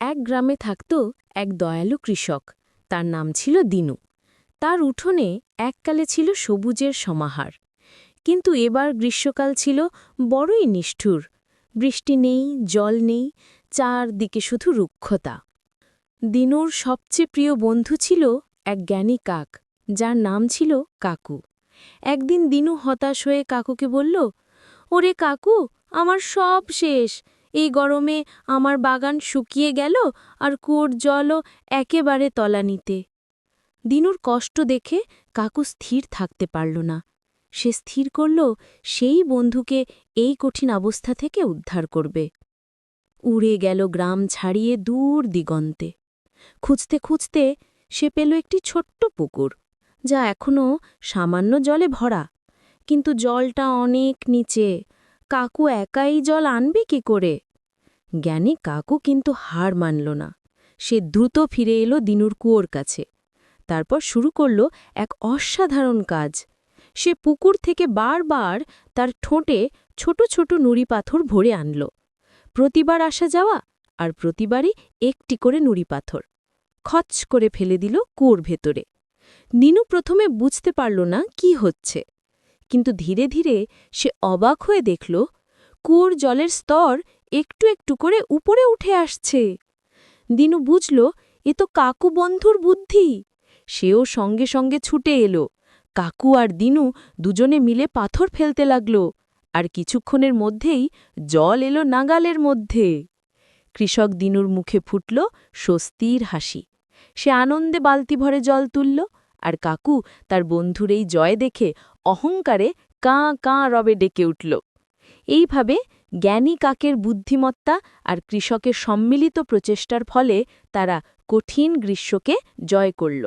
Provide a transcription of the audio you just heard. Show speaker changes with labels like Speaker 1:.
Speaker 1: এক গ্রামে থাকত এক দয়ালু কৃষক। তার নাম ছিল দিনু। তার উঠোনে এককালে ছিল সবুজের সমাহার। কিন্তু এবার গ্রীষ্মকাল ছিল বড়ই নিষ্ঠুর। বৃষ্টি নেই, জল নেই, চারদিকে শুধু রুক্ষতা। দিনুর সবচেয়ে প্রিয় বন্ধু ছিল এক জ্ঞানী কাক, যার নাম ছিল কাকু। একদিন দিনু হতাশ হয়ে কাকুকে বলল, ওরে কাকু, আমার সব শেষ। এই গরমে আমার বাগান শুকিয়ে গেল, আর কুয়োর জলও একেবারে তলানিতে। দিনুর কষ্ট দেখে কাকু স্থির থাকতে পারল না। সে স্থির করল সেই বন্ধুকে এই কঠিন অবস্থা থেকে উদ্ধার করবে। উড়ে গেল গ্রাম ছাড়িয়ে দূর দিগন্তে। খুঁজতে খুঁজতে সে পেল একটি ছোট্ট পুকুর, যা এখনও সামান্য জলে ভরা। কিন্তু জলটা অনেক নিচে। কাকু একাই জল আনবে কি করে? জ্ঞানী কাকু কিন্তু হার মানল না। সে দ্রুত ফিরে এলো দিনুর কুয়োর কাছে। তারপর শুরু করল এক অসাধারণ কাজ। সে পুকুর থেকে বারবার তার ঠোঁটে ছোট ছোট নুড়ি পাথর ভরে আনল। প্রতিবার আসা যাওয়া, আর প্রতিবারই একটি করে নুড়ি পাথর খচ করে ফেলে দিল কুয়োর ভেতরে। দিনু প্রথমে বুঝতে পারল না কি হচ্ছে, কিন্তু ধীরে ধীরে সে অবাক হয়ে দেখল কুয়োর জলের স্তর একটু একটু করে উপরে উঠে আসছে। দিনু বুঝল এ তো কাকু বন্ধুর বুদ্ধি। সেও সঙ্গে সঙ্গে ছুটে এলো। কাকু আর দিনু দুজনে মিলে পাথর ফেলতে লাগল, আর কিছুক্ষণের মধ্যেই জল এলো নাগালের মধ্যে। কৃষক দিনুর মুখে ফুটল স্বস্তির হাসি। সে আনন্দে বালতি ভরে জল তুলল, আর কাকু তার বন্ধুর এই জয় দেখে অহংকারে কাঁ কাঁ রবে ডেকে উঠল। এইভাবে জ্ঞানী কাকের বুদ্ধিমত্তা আর কৃষকের সম্মিলিত প্রচেষ্টার ফলে তারা কঠিন গ্রীষ্মকে জয় করল।